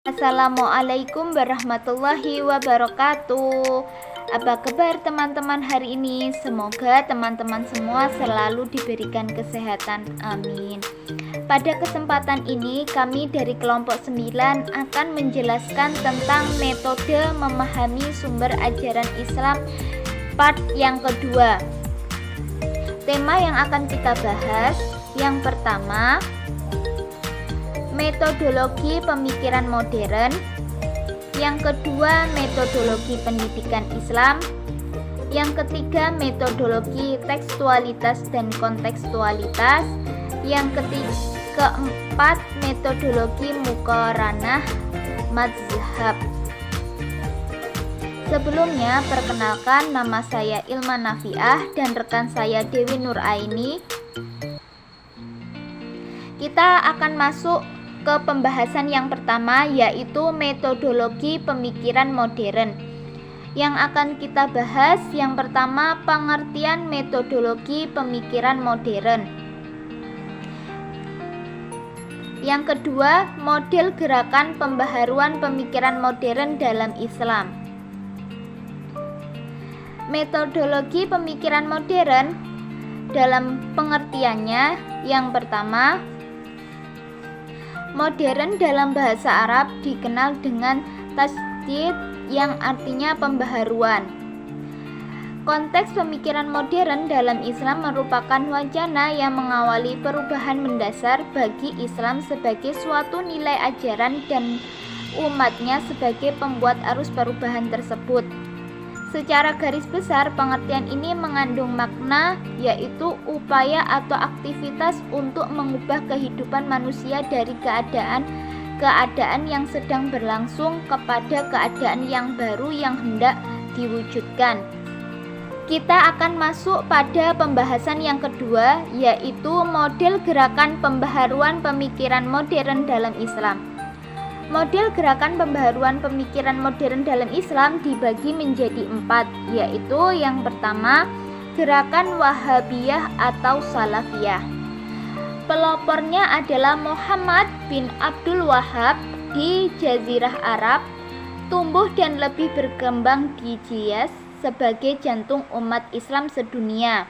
Assalamualaikum warahmatullahi wabarakatuh. Apa kabar teman-teman hari ini? Semoga teman-teman semua selalu diberikan kesehatan. Amin. Pada kesempatan ini kami dari kelompok 9 akan menjelaskan tentang metode memahami sumber ajaran Islam part yang kedua. Tema yang akan kita bahas yang pertama, metodologi pemikiran modern. Yang kedua, metodologi pendidikan Islam. Yang ketiga, metodologi tekstualitas dan kontekstualitas. Yang keempat, metodologi muqaranah mazhab. Sebelumnya, perkenalkan, nama saya Ilma Nafiah dan rekan saya Dewi Nuraini. Kita akan masuk ke pembahasan yang pertama, yaitu metodologi pemikiran modern. Yang akan kita bahas yang pertama, pengertian metodologi pemikiran modern. Yang kedua, model gerakan pembaharuan pemikiran modern dalam Islam. Metodologi pemikiran modern dalam pengertiannya yang pertama, modern dalam bahasa Arab dikenal dengan tasydid yang artinya pembaharuan. Konteks pemikiran modern dalam Islam merupakan wacana yang mengawali perubahan mendasar bagi Islam sebagai suatu nilai ajaran dan umatnya sebagai pembuat arus perubahan tersebut. Secara garis besar, pengertian ini mengandung makna, yaitu upaya atau aktivitas untuk mengubah kehidupan manusia dari keadaan yang sedang berlangsung kepada keadaan yang baru yang hendak diwujudkan. Kita akan masuk pada pembahasan yang kedua, yaitu model gerakan pembaharuan pemikiran modern dalam Islam. Model gerakan pembaharuan pemikiran modern dalam Islam dibagi menjadi 4, yaitu yang pertama, gerakan Wahabiyah atau Salafiyah. Pelopornya adalah Muhammad bin Abdul Wahhab di Jazirah Arab, tumbuh dan lebih berkembang di Hijaz sebagai jantung umat Islam sedunia.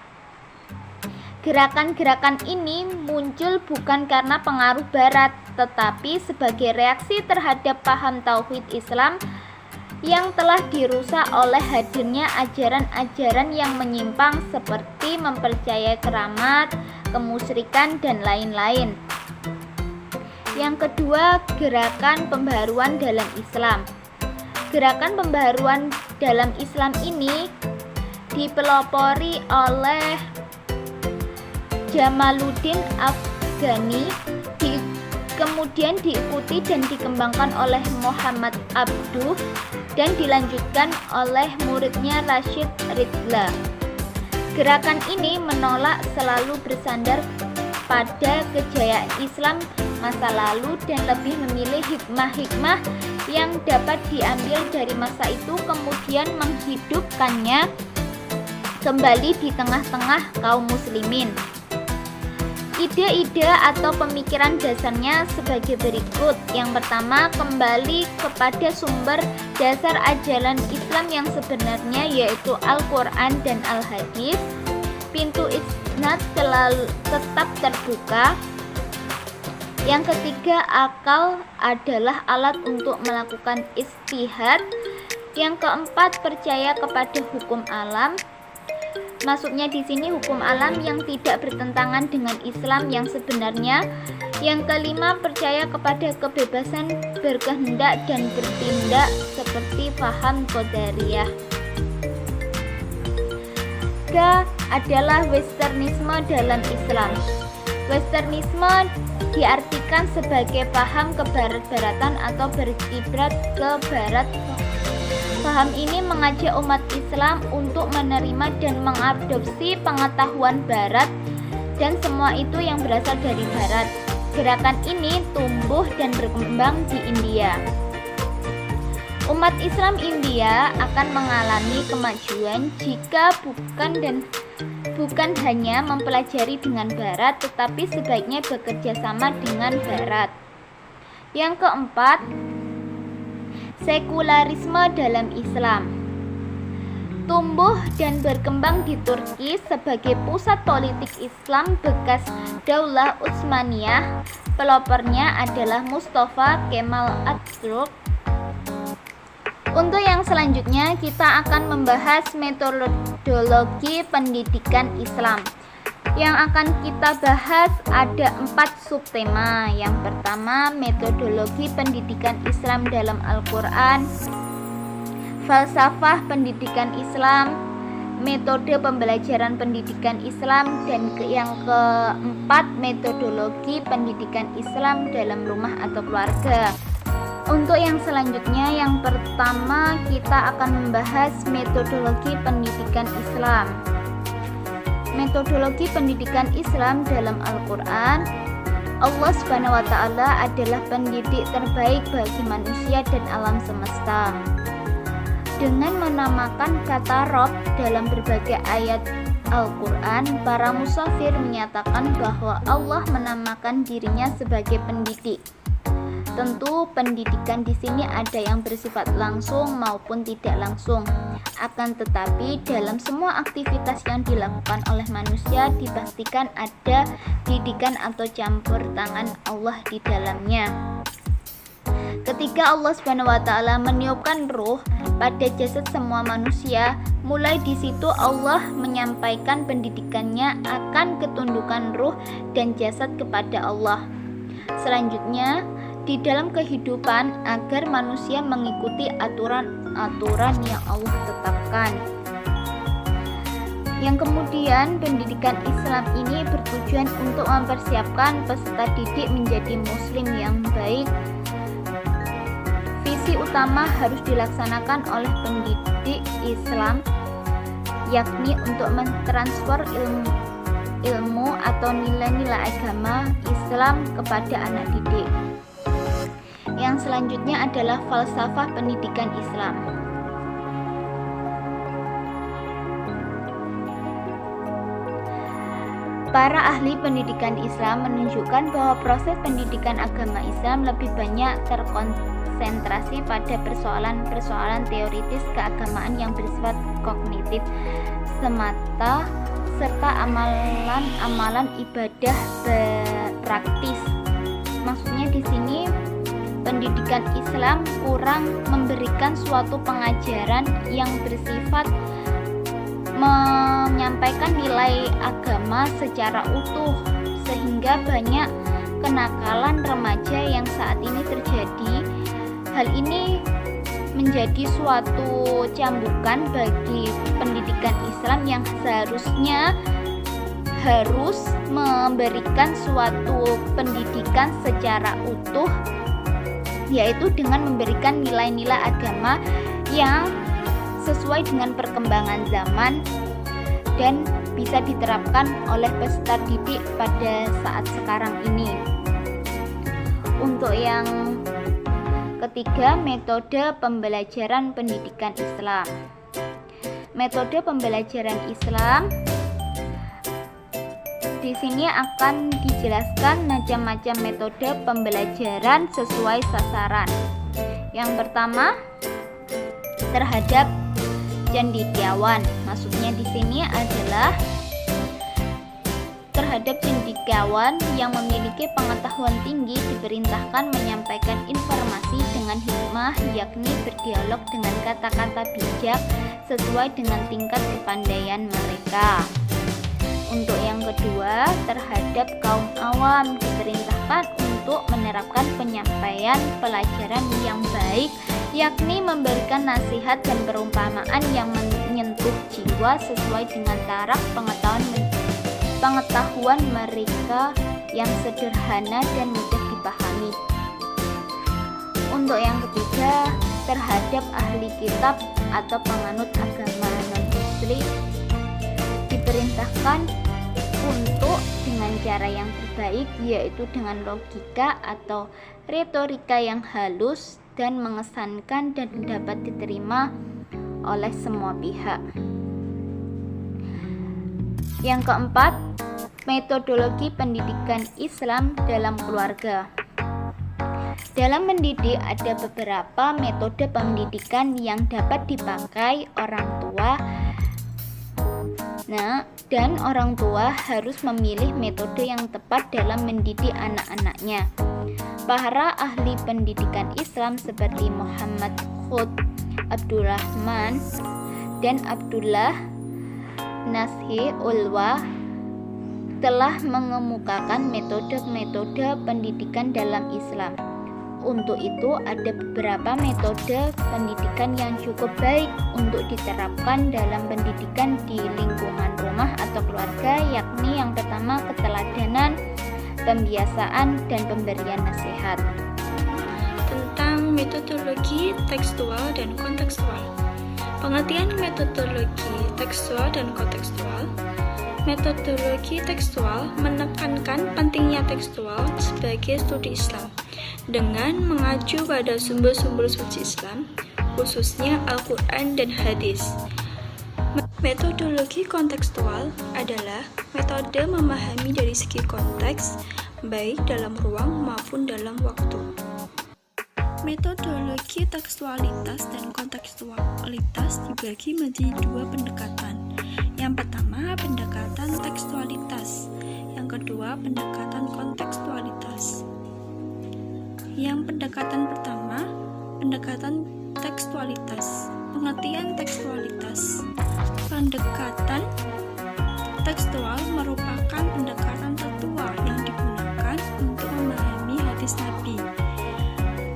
Gerakan-gerakan ini muncul bukan karena pengaruh Barat, tetapi sebagai reaksi terhadap paham tauhid Islam yang telah dirusak oleh hadirnya ajaran-ajaran yang menyimpang seperti mempercayai keramat, kemusyrikan, dan lain-lain. Yang kedua, gerakan pembaharuan dalam Islam. Gerakan pembaharuan dalam Islam ini dipelopori oleh Jamaluddin Afghani, kemudian diikuti dan dikembangkan oleh Muhammad Abduh dan dilanjutkan oleh muridnya Rashid Ridla. Gerakan ini menolak selalu bersandar pada kejayaan Islam masa lalu dan lebih memilih hikmah-hikmah yang dapat diambil dari masa itu, kemudian menghidupkannya kembali di tengah-tengah kaum muslimin. Ide-ide atau pemikiran dasarnya sebagai berikut. Yang pertama, kembali kepada sumber dasar ajaran Islam yang sebenarnya, yaitu Al-Quran dan Al-Hadis. Pintu isnad tetap terbuka. Yang ketiga, akal adalah alat untuk melakukan ijtihad. Yang keempat, percaya kepada hukum alam. Maksudnya di sini hukum alam yang tidak bertentangan dengan Islam yang sebenarnya. Yang kelima, percaya kepada kebebasan berkehendak dan bertindak seperti paham Qadariyah. Ketiga adalah westernisme dalam Islam. Westernisme diartikan sebagai paham kebarat-baratan atau berkiblat ke barat. Paham ini mengajak umat Islam untuk menerima dan mengadopsi pengetahuan Barat dan semua itu yang berasal dari Barat. Gerakan ini tumbuh dan berkembang di India. Umat Islam India akan mengalami kemajuan jika bukan hanya mempelajari dengan Barat, tetapi sebaiknya bekerja sama dengan Barat. Yang keempat, Sekularisme dalam Islam tumbuh dan berkembang di Turki sebagai pusat politik Islam bekas Daulah Utsmaniyah. Pelopornya adalah Mustafa Kemal Atatürk. Untuk yang selanjutnya kita akan membahas metodologi pendidikan Islam. Yang akan kita bahas ada 4 subtema. Yang pertama, metodologi pendidikan Islam dalam Al-Quran, falsafah pendidikan Islam, metode pembelajaran pendidikan Islam, dan yang keempat, metodologi pendidikan Islam dalam rumah atau keluarga. Untuk yang selanjutnya, yang pertama kita akan membahas metodologi pendidikan Islam. Metodologi pendidikan Islam dalam Al-Quran. Allah Subhanahu wa Ta'ala adalah pendidik terbaik bagi manusia dan alam semesta. Dengan menamakan kata Rob dalam berbagai ayat Al-Quran, para musafir menyatakan bahwa Allah menamakan dirinya sebagai pendidik. Tentu pendidikan di sini ada yang bersifat langsung maupun tidak langsung. Akan tetapi dalam semua aktivitas yang dilakukan oleh manusia dipastikan ada didikan atau campur tangan Allah di dalamnya. Ketika Allah Subhanahu wa Ta'ala meniupkan ruh pada jasad semua manusia, mulai di situ Allah menyampaikan pendidikannya akan ketundukan ruh dan jasad kepada Allah. Selanjutnya, di dalam kehidupan agar manusia mengikuti aturan-aturan yang Allah tetapkan. Yang kemudian, pendidikan Islam ini bertujuan untuk mempersiapkan peserta didik menjadi muslim yang baik. Visi utama harus dilaksanakan oleh pendidik Islam, yakni untuk mentransfer ilmu atau nilai-nilai agama Islam kepada anak didik. Yang selanjutnya adalah falsafah pendidikan Islam. Para ahli pendidikan Islam menunjukkan bahwa proses pendidikan agama Islam lebih banyak terkonsentrasi pada persoalan-persoalan teoritis keagamaan yang bersifat kognitif semata serta amalan-amalan ibadah praktis. Maksudnya di sini pendidikan Islam kurang memberikan suatu pengajaran yang bersifat menyampaikan nilai agama secara utuh, sehingga banyak kenakalan remaja yang saat ini terjadi. Hal ini menjadi suatu cambukan bagi pendidikan Islam yang seharusnya harus memberikan suatu pendidikan secara utuh, yaitu dengan memberikan nilai-nilai agama yang sesuai dengan perkembangan zaman dan bisa diterapkan oleh peserta didik pada saat sekarang ini. Untuk yang ketiga, metode pembelajaran pendidikan Islam. Metode pembelajaran Islam di sini akan dijelaskan macam-macam metode pembelajaran sesuai sasaran. Yang pertama, terhadap cendekiawan. Maksudnya di sini adalah terhadap cendekiawan yang memiliki pengetahuan tinggi diperintahkan menyampaikan informasi dengan hikmah, yakni berdialog dengan kata-kata bijak sesuai dengan tingkat kepandaian mereka. Untuk yang kedua, terhadap kaum awam diperintahkan untuk menerapkan penyampaian pelajaran yang baik, yakni memberikan nasihat dan perumpamaan yang menyentuh jiwa sesuai dengan taraf pengetahuan mereka yang sederhana dan mudah dipahami. Untuk yang ketiga, terhadap ahli kitab atau penganut agama non-muslim diperintahkan untuk dengan cara yang terbaik, yaitu dengan logika atau retorika yang halus dan mengesankan dan dapat diterima oleh semua pihak. Yang keempat, metodologi pendidikan Islam dalam keluarga. Dalam mendidik ada beberapa metode pendidikan yang dapat dipakai orang tua. Dan orang tua harus memilih metode yang tepat dalam mendidik anak-anaknya. Para ahli pendidikan Islam seperti Muhammad Khut Abdurrahman dan Abdullah Nashi Ulwa telah mengemukakan metode-metode pendidikan dalam Islam. Untuk itu ada beberapa metode pendidikan yang cukup baik untuk diterapkan dalam pendidikan di lingkungan rumah atau keluarga, yakni yang pertama keteladanan, pembiasaan, dan pemberian nasihat. Tentang metodologi tekstual dan kontekstual. Pengertian metodologi tekstual dan kontekstual. Metodologi tekstual menekankan pentingnya tekstual sebagai studi Islam dengan mengacu pada sumber-sumber suci Islam, khususnya Al-Quran dan hadis. Metodologi kontekstual adalah metode memahami dari segi konteks, baik dalam ruang maupun dalam waktu. Metodologi tekstualitas dan kontekstualitas dibagi menjadi dua pendekatan. Yang pertama, pendekatan tekstualitas. Yang kedua, pendekatan kontekstualitas. Yang pendekatan pertama, pendekatan tekstualitas. Pengertian tekstualitas. Pendekatan tekstual merupakan pendekatan tertua yang digunakan untuk memahami hadis Nabi.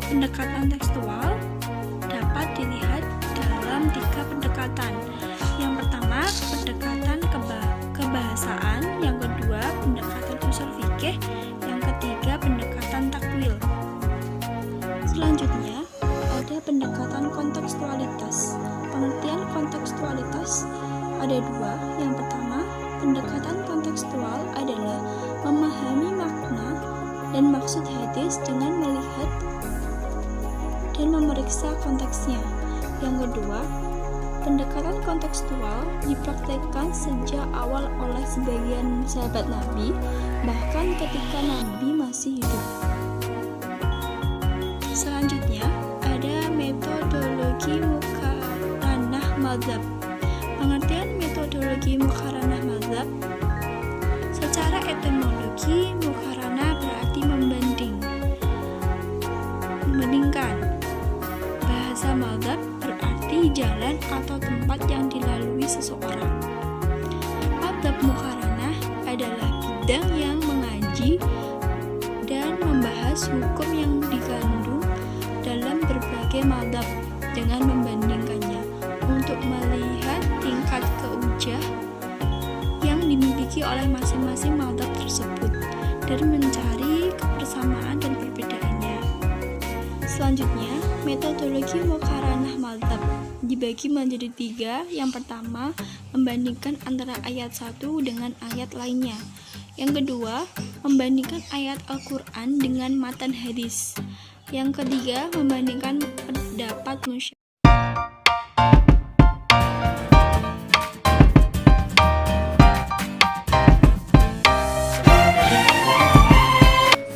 Pendekatan tekstual dapat dilihat dalam tiga pendekatan. Yang pertama, pendekatan kebahasaan. Yang kedua, pendekatan usul fikih. Yang ketiga, pendekatan takwil. Selanjutnya, ada pendekatan kontekstualitas. Pengertian kontekstualitas ada dua. Yang pertama, pendekatan kontekstual adalah memahami makna dan maksud hadis dengan melihat dan memeriksa konteksnya. Yang kedua, pendekatan kontekstual dipraktekkan sejak awal oleh sebagian sahabat Nabi, bahkan ketika Nabi masih hidup. Selanjutnya, ada metodologi muqaranah mazhab. Pengertian metodologi muqaranah mazhab. Secara etimologi, muqaranah berarti membandingkan. Bahasa mazhab berarti jalan atau tempat yang dilalui seseorang. Mazhab muqaranah adalah bidang yang mengaji dan membahas hukum yang dikandung dalam berbagai mazhab dengan membandingkannya untuk melihat tingkat keujah yang dimiliki oleh masing-masing mazhab tersebut dan mencari kebersamaan dan perbedaannya. Selanjutnya, metodologi muqaranah mazhab dibagi menjadi tiga. Yang pertama, membandingkan antara ayat satu dengan ayat lainnya. Yang kedua, membandingkan ayat Al-Quran dengan matan hadis. Yang ketiga, membandingkan pendapat musyawarah.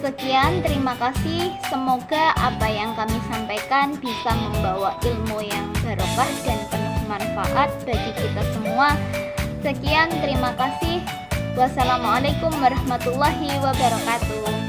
Sekian, terima kasih. Semoga apa yang kami sampaikan bisa membawa ilmu yang barokah dan penuh manfaat bagi kita semua. Sekian, terima kasih. Wassalamualaikum warahmatullahi wabarakatuh.